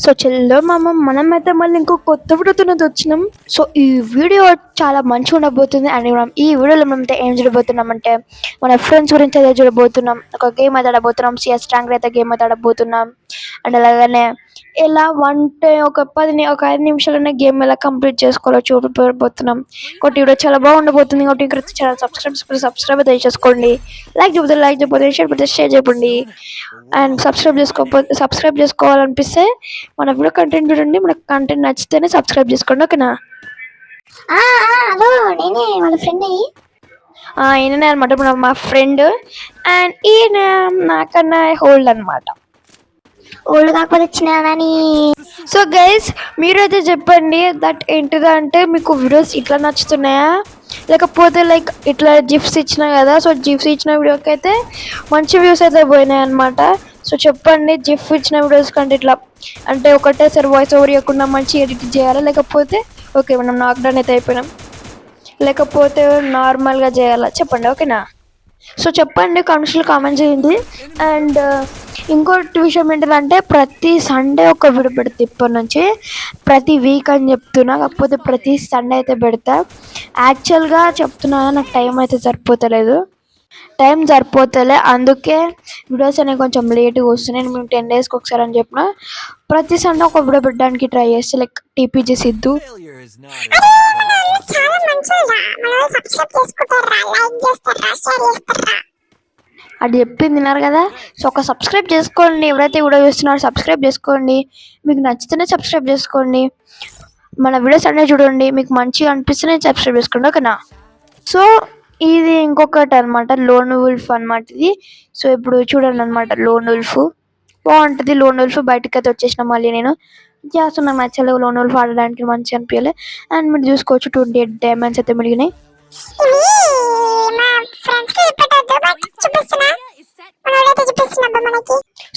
So చెల్లో మామ మనమైతే మళ్ళీ ఇంకో కొత్త వీడియోతో వచ్చినాం. సో ఈ వీడియో చాలా మంచిగా ఉండబోతుంది. అండ్ మనం ఈ వీడియోలో మనమైతే ఏం చూడబోతున్నాం అంటే మన ఫ్రెండ్స్ గురించి అయితే చూడబోతున్నాం. ఒక గేమ్ అయితే ఆడబోతున్నాం. సిఎస్ స్ట్రాంగ్ అయితే గేమ్ అయితే ఆడబోతున్నాం. అండ్ అలాగనే ఎలా అంటే ఒక 5 నిమిషాలనే గేమ్ ఎలా కంప్లీట్ చేసుకోవాలో చూడబోతున్నాం. ఒకటి వీడియో చాలా బాగుండబోతుంది. ఒకటి ఇంకా చాలా సబ్స్క్రైబ్ అయితే చేసుకోండి. లైక్ చేయకపోతే షేర్ చెప్పండి. అండ్ సబ్స్క్రైబ్ చేసుకోవాలనిపిస్తే మన వీడియో కంటెంట్ చూడండి. మన కంటెంట్ నచ్చితేనే సబ్స్క్రైబ్ చేసుకోండి. ఓకేనా? హలో నేనే వాళ్ళ ఫ్రెండ్ ఈయననే అనమాట మా ఫ్రెండ్. అండ్ ఈయన నాకన్నా హోల్డ్ అనమాట. ఓల్డ్ కాకపోతే చిన్నని. సో గైస్ మీరైతే చెప్పండి దట్ ఏంటిదంటే మీకు వీడియోస్ ఇట్లా నచ్చుతున్నాయా, లేకపోతే లైక్ ఇట్లా జిఫ్స్ ఇచ్చినా కదా. సో జిఫ్స్ ఇచ్చిన వీడియోకి అయితే మంచి వ్యూస్ అయితే పోయినాయి అనమాట. సో చెప్పండి జిఫ్ ఇచ్చిన వీడియోస్ కంటే ఇట్లా అంటే ఒకటేసారి వాయిస్ ఓవర్ ఇవ్వకుండా మంచి ఎడిట్ చేయాలా, లేకపోతే ఓకే మనం నాక్డౌన్ అయితే అయిపోయినాం, లేకపోతే నార్మల్గా చేయాలా చెప్పండి. ఓకేనా? సో చెప్పండి, కామెంట్ చేయండి. అండ్ ఇంకోటి విషయం ఏంటంటే ప్రతి సండే ఒక వీడియో పెడతా. ఇప్పటి నుంచి ప్రతి వీక్ అని చెప్తున్నా, కాకపోతే ప్రతి సండే అయితే పెడతా. యాక్చువల్గా చెప్తున్నా నాకు టైం అయితే సరిపోతలేదు, అందుకే వీడియోస్ అనేవి కొంచెం లేట్గా వస్తున్నాయి. మేము 10 డేస్కి ఒకసారి అని చెప్పిన ప్రతి సండే ఒక వీడియో పెట్టడానికి ట్రై చేస్తే లైక్ టీపీజీ సిద్ధు అది చెప్పింది విన్నారు కదా. సో ఒక సబ్స్క్రైబ్ చేసుకోండి. ఎవరైతే వీడియో చూస్తున్నారో సబ్స్క్రైబ్ చేసుకోండి. మీకు నచ్చితేనే సబ్స్క్రైబ్ చేసుకోండి. మన వీడియోస్ అన్నీ చూడండి. మీకు మంచిగా అనిపిస్తేనే సబ్స్క్రైబ్ చేసుకోండి. ఓకేనా? సో ఇది ఇంకొకటి అనమాట, లోన్ వుల్ఫ్ అనమాట ఇది. సో ఇప్పుడు చూడండి అనమాట, లోన్ వుల్ఫ్ బాగుంటుంది. లోన్ వుల్ఫ్ బయటకి అయితే వచ్చేసిన మళ్ళీ నేను చేస్తున్నా నచ్చలేదు. లోన్ వుల్ఫ్ ఆడడానికి మంచి అనిపించలే. అండ్ మీరు చూసుకోవచ్చు 28 డైమండ్స్ అయితే మిగిలినాయి.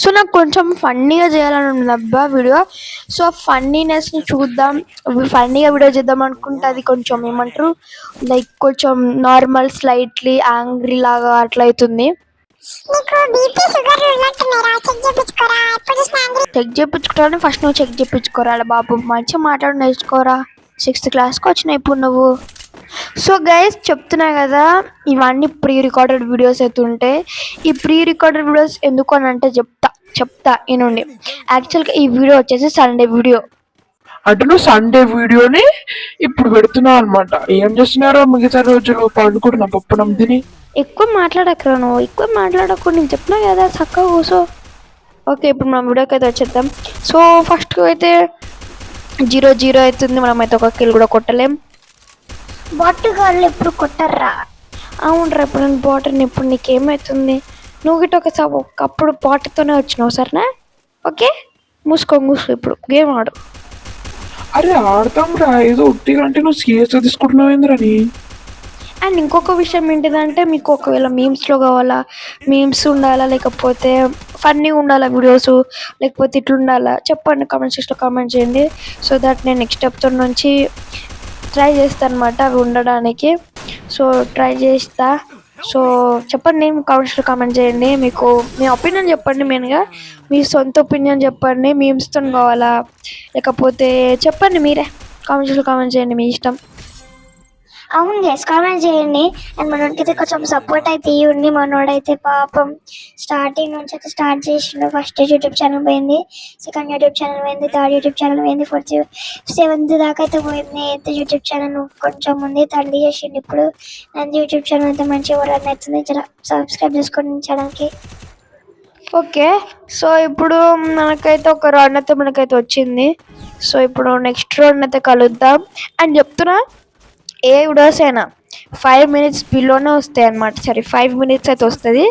సో నాకు కొంచెం ఫన్నీగా చేయాలని ఉంది అబ్బా వీడియో. సో ఫన్నీనెస్ని చూద్దాం, ఫన్నీగా వీడియో చేద్దాం అనుకుంటే అది కొంచెం ఏమంటారు లైక్ కొంచెం నార్మల్ స్లైట్లీ యాంగ్రీ లాగా అట్లా అవుతుంది. చెక్ చేయించుకోవాలని ఫస్ట్ నువ్వు చెక్ చేయించుకోరా బాబు. మంచిగా మాట్లాడి నేర్చుకోరా. 6th క్లాస్కి వచ్చినాయి ఇప్పుడు నువ్వు. సో గైస్ చెప్తున్నా కదా, ఇవన్నీ ప్రీ రికార్డెడ్ వీడియోస్ అయితే ఉంటాయి. ఈ ప్రీ రికార్డెడ్ వీడియోస్ ఎందుకు అని అంటే చెప్తా వినండి. యాక్చువల్గా ఈ వీడియో వచ్చేసి సండే వీడియో. అంటే నువ్వు సండే వీడియోని ఇప్పుడు పెడుతున్నావు అనమాట. ఏం చేస్తున్నారో మిగతా రోజులు పండుకుంటున్నా పప్పునం తిని. ఎక్కువ మాట్లాడకరా నువ్వు, ఎక్కువ మాట్లాడకు. నేను చెప్పినా కదా చక్కగా కూర్చో. ఓకే ఇప్పుడు మనం వీడియోకి అయితే వచ్చేద్దాం. సో ఫస్ట్ అయితే 0-0 అవుతుంది. మనమైతే ఒక కిల్ కూడా కొట్టలేం. బాటుగాళ్ళు ఎప్పుడు కొట్టర్రా? అవునరా, ఇప్పుడు నేను బాటర్ని. ఇప్పుడు నీకేమవుతుంది? నువ్వు గిట్ట ఒకప్పుడు బాటతోనే వచ్చినావు సరేనా? ఓకే మూసుకో ఇప్పుడు గేమ్ ఆడు. అరే ఆడతాం రా, ఏదో ఉట్టిగా అంటే నువ్వు సీరియస్గా తీసుకుంటున్నావు ఏంద్రని. అండ్ ఇంకొక విషయం ఏంటిదంటే మీకు ఒకవేళ మీమ్స్లో కావాలా, మీమ్స్ ఉండాలా, లేకపోతే ఫన్నీ ఉండాలా వీడియోస్, లేకపోతే ఇట్లా ఉండాలా చెప్పండి. కామెంట్ సెక్షన్లో కామెంట్ చేయండి. సో దట్ నేను నెక్స్ట్ ఎపిసోడ్ నుంచి ట్రై చేస్తాను అనమాట అవి ఉండడానికి. సో ట్రై చేస్తా. సో చెప్పండి, కామెంట్స్లో కామెంట్ చేయండి. మీకు మీ ఒపీనియన్ చెప్పండి. మెయిన్గా మీ సొంత ఒపీనియన్ చెప్పండి. మీమ్స్తో కావాలా లేకపోతే చెప్పండి మీరే. కామెంట్స్లో కామెంట్ చేయండి, మీ ఇష్టం. అవును గైస్ కామెంట్ చేయండి. అండ్ మనోడికైతే కొంచెం సపోర్ట్ అయితే ఇవ్వండి. మనోడైతే పాపం స్టార్టింగ్ నుంచి అయితే స్టార్ట్ చేసిండు. ఫస్ట్ యూట్యూబ్ ఛానల్ పోయింది, సెకండ్ యూట్యూబ్ ఛానల్ పోయింది, థర్డ్ యూట్యూబ్ ఛానల్ పోయింది, 4th 7th దాకా అయితే పోయింది. అయితే యూట్యూబ్ ఛానల్ కొంచెం ఉంది థర్డ్ చేసిండు. ఇప్పుడు nanది యూట్యూబ్ ఛానల్ అయితే మంచిగా రన్ అవుతుంది. జర సబ్స్క్రైబ్ చేసుకోండి ఛానల్కి. ఓకే సో ఇప్పుడు మనకైతే ఒక రౌండ్ అయితే మనకైతే వచ్చింది. సో ఇప్పుడు నెక్స్ట్ రౌండ్ అయితే కలుద్దాం. అండ్ చెప్తున్నా ఏ వీడియోస్ అయినా 5 minutes బిలోనే వస్తాయి అనమాట. సరే 5 minutes అయితే వస్తుంది.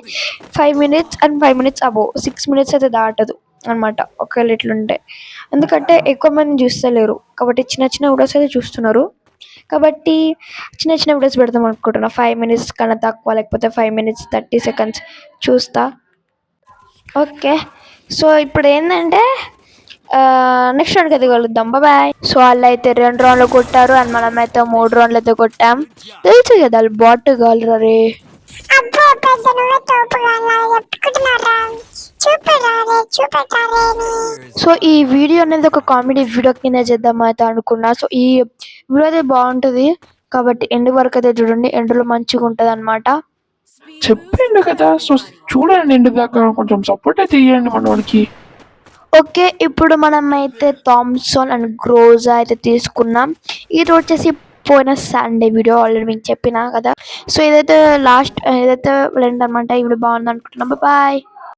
5 minutes and 5 minutes above 6 minutes అయితే దాటదు అనమాట ఒకవేళ ఇట్లుంటే. ఎందుకంటే ఎక్కువ మంది చూస్తలేరు కాబట్టి చిన్న వీడియోస్ అయితే చూస్తున్నారు. కాబట్టి చిన్న వీడియోస్ పెడదాం అనుకుంటున్నా. 5 minutes కన్నా తక్కువ, లేకపోతే 5 minutes 30 seconds చూస్తా. ఓకే సో ఇప్పుడు ఏంటంటే నెక్స్ట్ రౌండ్కి అయితే కలుద్దాం. బాయ్. సో వాళ్ళు అయితే 2 rounds కొట్టారు అండ్ మనమైతే 3 rounds అయితే కొట్టాం. తెలుసు కదా వాళ్ళు బాట్ గాలరే. సో ఈ వీడియో అనేది ఒక కామెడీ వీడియో కింద చేద్దాం అయితే అనుకున్నా. సో ఈ వీడియో అయితే బాగుంటుంది కాబట్టి ఎండ్ వరకు అయితే చూడండి, ఎండ్లో మంచిగా ఉంటుంది అనమాట. చెప్పిండు కదా, సో చూడండి ఇంటి దాకా, కొంచెం సపోర్ట్ అయితే ఇవ్వండి మనోడికి. ఓకే, ఇప్పుడు మనం అయితే థామ్సన్ అండ్ గ్రోజా అయితే తీసుకున్నాం. ఇది వచ్చేసి పోయిన సండే వీడియో ఆల్రెడీ మీకు చెప్పినా కదా. సో ఇదైతే లాస్ట్, ఇదైతే వెళ్ళండి అనమాట. ఇప్పుడు బాగుంది అనుకుంటున్నాం. బాయ్.